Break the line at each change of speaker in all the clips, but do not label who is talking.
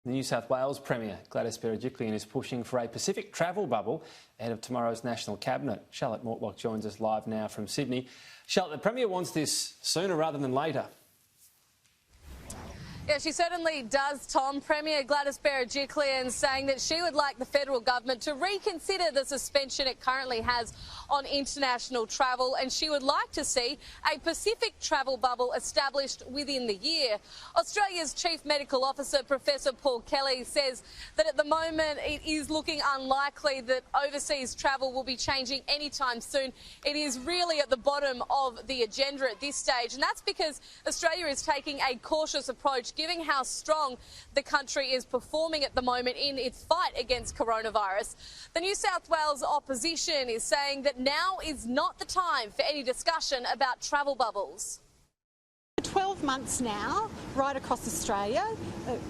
The New South Wales Premier, Gladys Berejiklian, is pushing for a Pacific travel bubble ahead of tomorrow's National Cabinet. Charlotte Mortlock joins us live now from Sydney. Charlotte, the Premier wants this sooner rather than later.
Yeah, she certainly does, Tom. Premier Gladys Berejiklian saying that she would like the federal government to reconsider the suspension it currently has on international travel, and she would like to see a Pacific travel bubble established within the year. Australia's Chief Medical Officer, Professor Paul Kelly, says that at the moment it is looking unlikely that overseas travel will be changing anytime soon. It is really at the bottom of the agenda at this stage, and that's because Australia is taking a cautious approach, given how strong the country is performing at the moment in its fight against coronavirus. The New South Wales opposition is saying that now is not the time for any discussion about travel bubbles.
For 12 months now, right across Australia,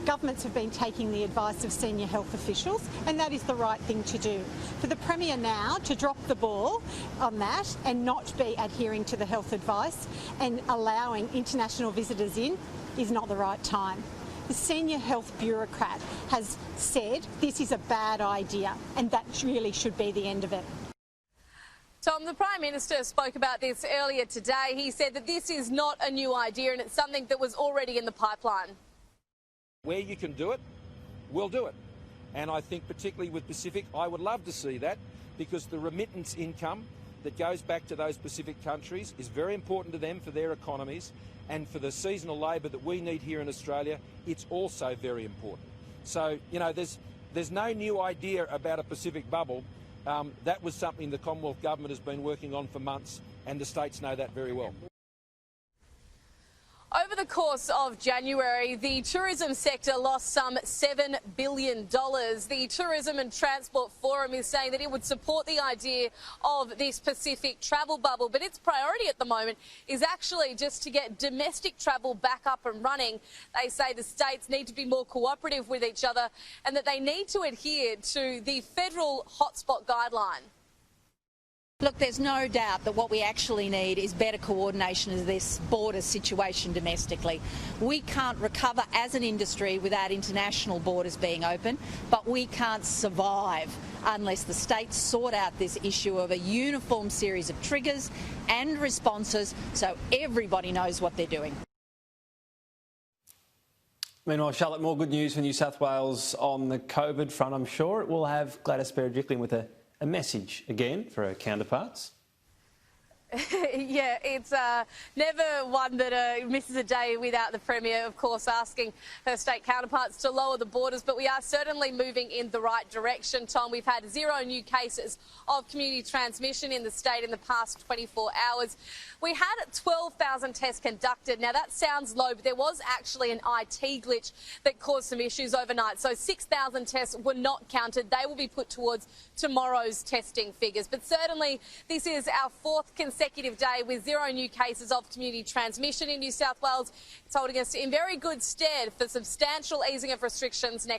governments have been taking the advice of senior health officials, and that is the right thing to do. For the Premier now to drop the ball on that and not be adhering to the health advice and allowing international visitors in is not the right time. The senior health bureaucrat has said this is a bad idea, and that really should be the end of it.
Tom, the Prime Minister spoke about this earlier today. He said that this is not a new idea and it's something that was already in the pipeline.
Where you can do it, we'll do it. And I think particularly with Pacific, I would love to see that, because the remittance income that goes back to those Pacific countries is very important to them for their economies, and for the seasonal labour that we need here in Australia, it's also very important. So, you know, there's no new idea about a Pacific bubble. That was something the Commonwealth Government has been working on for months, and the states know that very well.
Over the course of January, the tourism sector lost some $7 billion. The Tourism and Transport Forum is saying that it would support the idea of this Pacific travel bubble, but its priority at the moment is actually just to get domestic travel back up and running. They say the states need to be more cooperative with each other and that they need to adhere to the federal hotspot guideline.
Look, there's no doubt that what we actually need is better coordination of this border situation domestically. We can't recover as an industry without international borders being open, but we can't survive unless the states sort out this issue of a uniform series of triggers and responses so everybody knows what they're doing.
Meanwhile, Charlotte, more good news for New South Wales on the COVID front. I'm sure it will have Gladys Berejiklian with a message again for her counterparts.
Yeah, it's never one that misses a day without the Premier, of course, asking her state counterparts to lower the borders. But we are certainly moving in the right direction, Tom. We've had 0 new cases of community transmission in the state in the past 24 hours. We had 12,000 tests conducted. Now, that sounds low, but there was actually an IT glitch that caused some issues overnight. So 6,000 tests were not counted. They will be put towards tomorrow's testing figures. But certainly, this is our 4th consecutive day with 0 new cases of community transmission in New South Wales. It's holding us in very good stead for substantial easing of restrictions next.